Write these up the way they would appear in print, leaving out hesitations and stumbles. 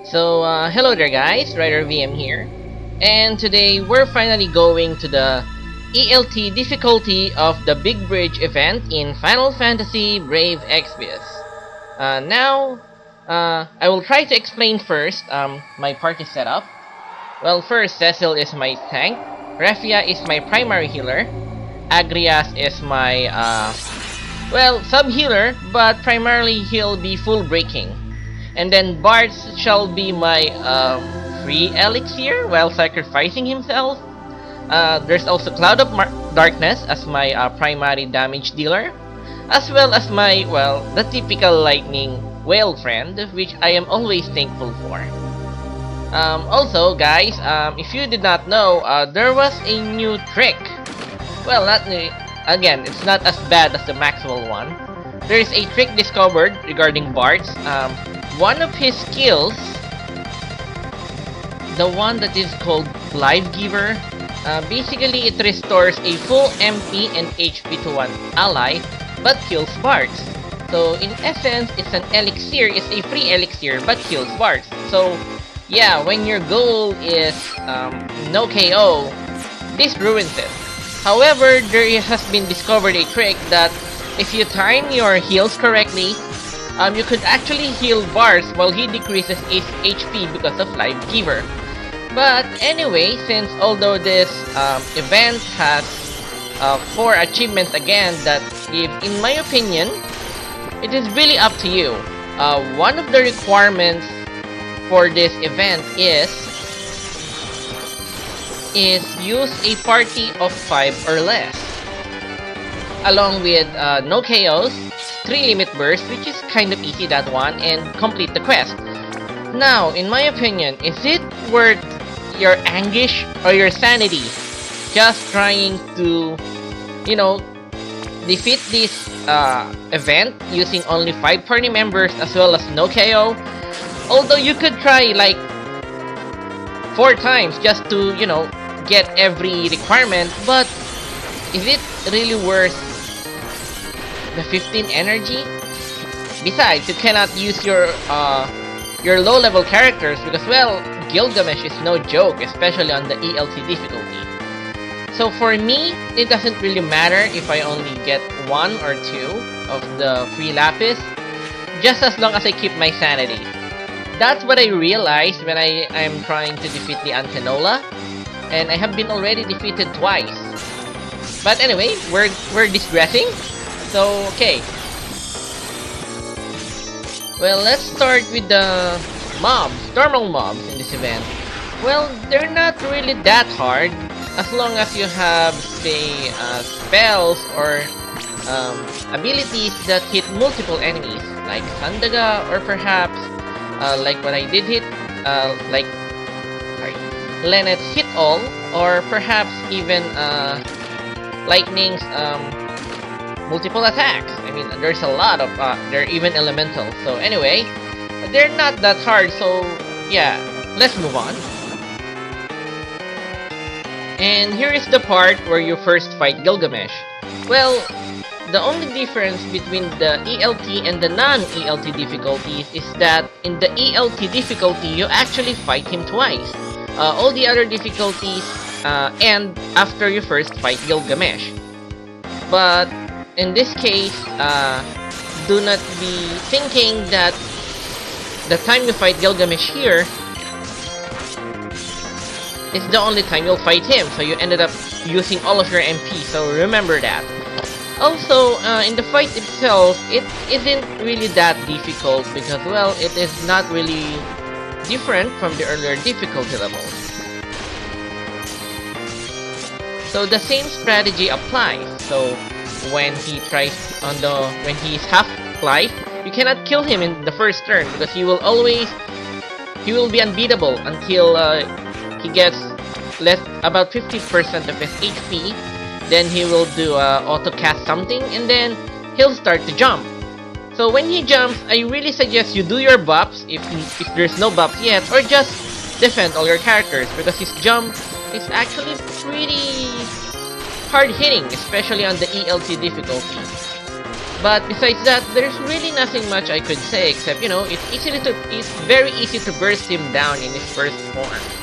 Hello there guys, StriderVM here, and today we're finally going to the ELT difficulty of the Big Bridge event in Final Fantasy Brave Exvius. I will try to explain first my party setup. Well, first, Cecil is my tank, Refia is my primary healer, Agrias is my, sub-healer, but primarily he'll be full breaking. And then Bart shall be my free elixir while sacrificing himself. There's also Cloud of Darkness as my primary damage dealer, as well as my, the typical lightning whale friend, which I am always thankful for. Also, guys, if you did not know, there was a new trick. Well, not new. Again, it's not as bad as the Maxwell one. There is a trick discovered regarding Bart's. One of his skills, the one that is called Life Giver, basically it restores a full MP and HP to one ally, but kills Barts. So in essence, it's an elixir, it's a free elixir, but kills Barts. So yeah, when your goal is no KO, this ruins it. However, there has been discovered a trick that if you time your heals correctly, you could actually heal Bars while he decreases his HP because of Life Giver. But anyway, since although this event has 4 achievements again that in my opinion, it is really up to you. One of the requirements for this event is use a party of 5 or less, along with no KOs, 3 limit bursts, which is kind of easy, that one, and complete the quest. Now, in my opinion, is it worth your anguish or your sanity just trying to, defeat this event using only 5 party members as well as no KO? Although you could try like 4 times just to, get every requirement, but is it really worth the 15 energy? Besides, you cannot use your low-level characters because, Gilgamesh is no joke, especially on the ELT difficulty. So for me, it doesn't really matter if I only get 1 or 2 of the free lapis, just as long as I keep my sanity. That's what I realized when I am trying to defeat the Antenola, and I have been already defeated twice. But anyway, we're digressing. So, okay. Well, let's start with the mobs, normal mobs in this event. Well, they're not really that hard, as long as you have, say, spells or abilities that hit multiple enemies, like Sandaga, or perhaps, like what I did hit, Lennet's Hit All, or perhaps even Lightning's multiple attacks. I mean, there's a lot of, they're even elemental. So anyway, they're not that hard, so yeah, let's move on. And here is the part where you first fight Gilgamesh. Well, the only difference between the ELT and the non-ELT difficulties is that in the ELT difficulty, you actually fight him twice. All the other difficulties end after you first fight Gilgamesh. But in this case, do not be thinking that the time you fight Gilgamesh here is the only time you'll fight him, so you ended up using all of your MP, so remember that. Also, in the fight itself, it isn't really that difficult because, it is not really different from the earlier difficulty levels. So the same strategy applies. So when he tries when he's half life, you cannot kill him in the first turn because he will be unbeatable until he gets about 50% of his HP. Then he will do auto cast something, and then he'll start to jump. So when he jumps, I really suggest you do your buffs if there's no buffs yet, or just defend all your characters because his jump is actually pretty hard hitting, especially on the ELT difficulty. But besides that, there's really nothing much I could say except, you know, it's very easy to burst him down in his first form.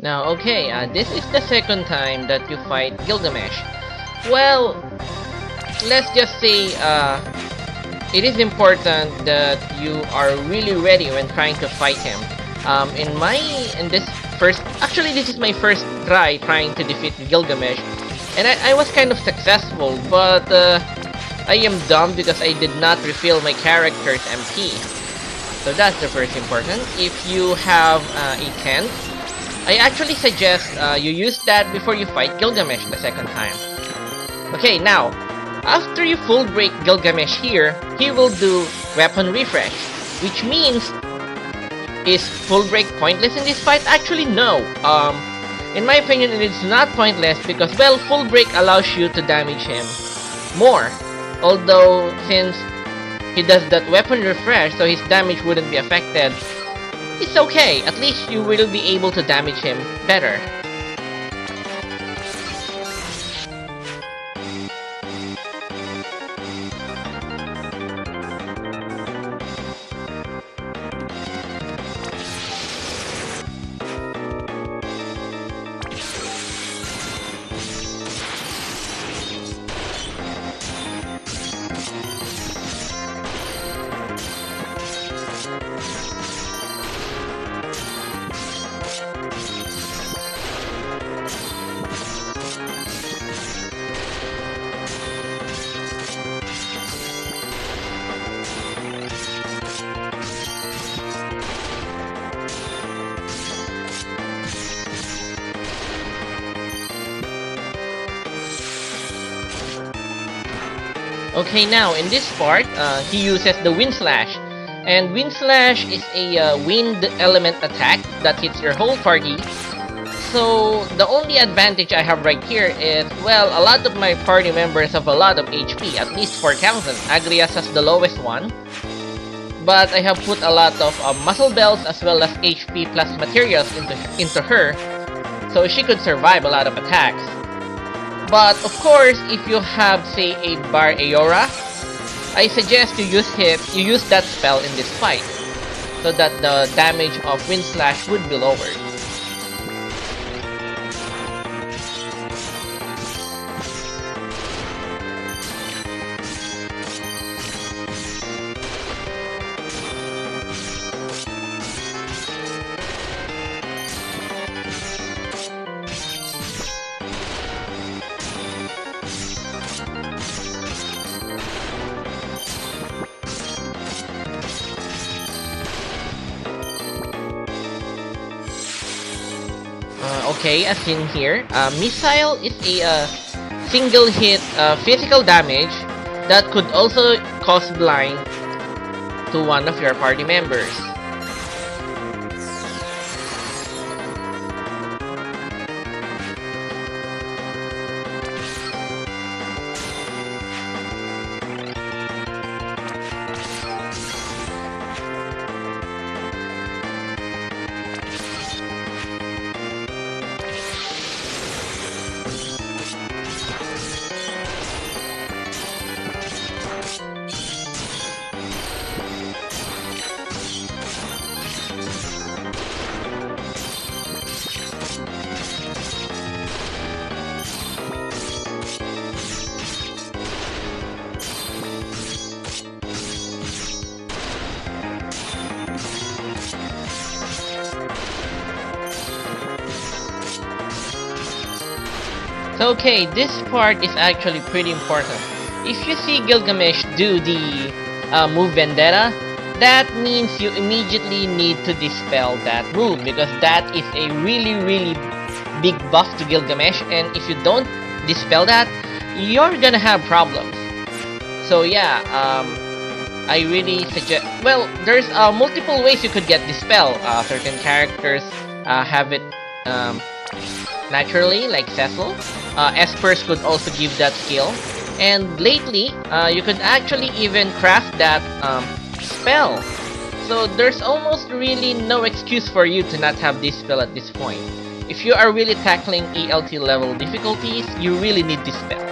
Now, okay, this is the second time that you fight Gilgamesh. Well, let's just say it is important that you are really ready when trying to fight him. This is my first try trying to defeat Gilgamesh, and I was kind of successful, but I am dumb because I did not refill my character's MP. So that's the first important. If you have a tent, I actually suggest you use that before you fight Gilgamesh the second time. Okay, now, after you full break Gilgamesh here, he will do weapon refresh, which means, is full break pointless in this fight? Actually, no. In my opinion, it is not pointless because, well, full break allows you to damage him more. Although, since he does that weapon refresh, so his damage wouldn't be affected, it's okay. At least you will be able to damage him better. Okay, now in this part, he uses the Wind Slash. And Wind Slash is a wind element attack that hits your whole party. So the only advantage I have right here is, well, a lot of my party members have a lot of HP, at least 4,000. Agrias has the lowest one. But I have put a lot of muscle bells as well as HP plus materials into her, so she could survive a lot of attacks. But of course, if you have, say, a Bar Aeora, I suggest you use that spell in this fight, so that the damage of Wind Slash would be lowered. Okay, as seen here, Missile is a single hit physical damage that could also cause blind to one of your party members. So okay, this part is actually pretty important. If you see Gilgamesh do the move Vendetta, that means you immediately need to dispel that move, because that is a really big buff to Gilgamesh, and if you don't dispel that, you're gonna have problems. So yeah, I really suggest, well, there's multiple ways you could get dispel. Certain characters have it naturally, like Cecil. Espers could also give that skill, and lately you could actually even craft that spell. So there's almost really no excuse for you to not have this spell at this point. If you are really tackling ELT level difficulties, you really need this spell.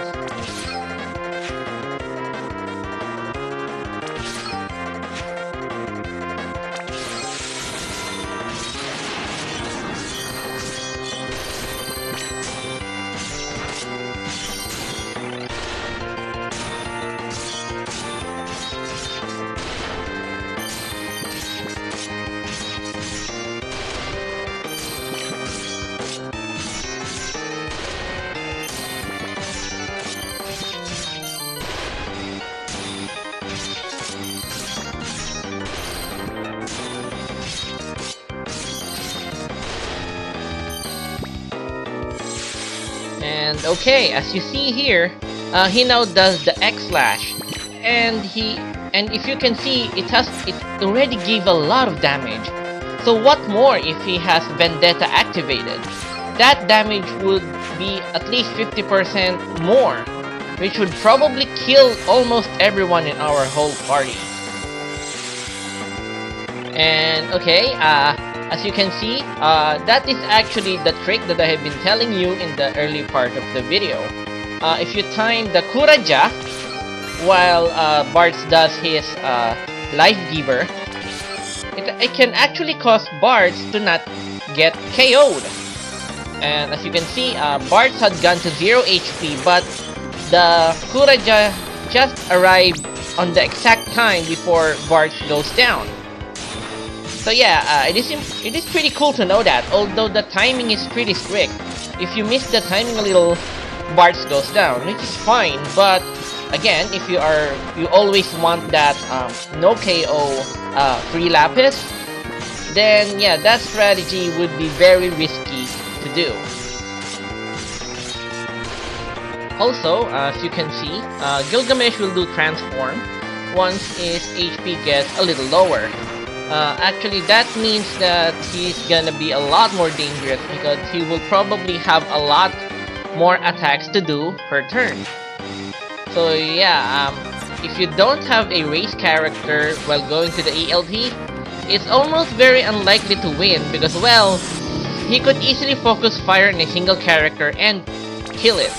And okay, as you see here, he now does the X slash, and if you can see, it already gave a lot of damage. So what more if he has Vendetta activated? That damage would be at least 50% more, which would probably kill almost everyone in our whole party. And okay, as you can see, that is actually the trick that I have been telling you in the early part of the video. If you time the Kuraja while Bartz does his Life Giver, it can actually cause Bartz to not get KO'd. And as you can see, Bartz had gone to 0 HP, but the Kuraja just arrived on the exact time before Bartz goes down. So yeah, it is pretty cool to know that, although the timing is pretty strict. If you miss the timing a little, Bartz goes down, which is fine, but again, if you always want that no KO free lapis, then yeah, that strategy would be very risky to do. Also, as you can see, Gilgamesh will do transform once his HP gets a little lower. Actually, that means that he's gonna be a lot more dangerous because he will probably have a lot more attacks to do per turn. So yeah, if you don't have a race character while going to the ELT, it's almost very unlikely to win because, well, he could easily focus fire on a single character and kill it.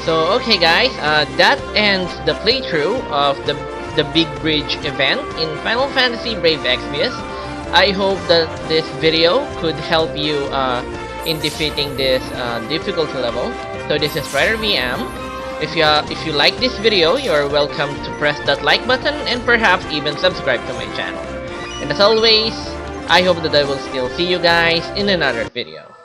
So okay guys, that ends the playthrough of the Big Bridge event in Final Fantasy Brave Exvius. I hope that this video could help you in defeating this difficulty level. So this is StriderVM. If you like this video, you're welcome to press that like button and perhaps even subscribe to my channel. And as always, I hope that I will still see you guys in another video.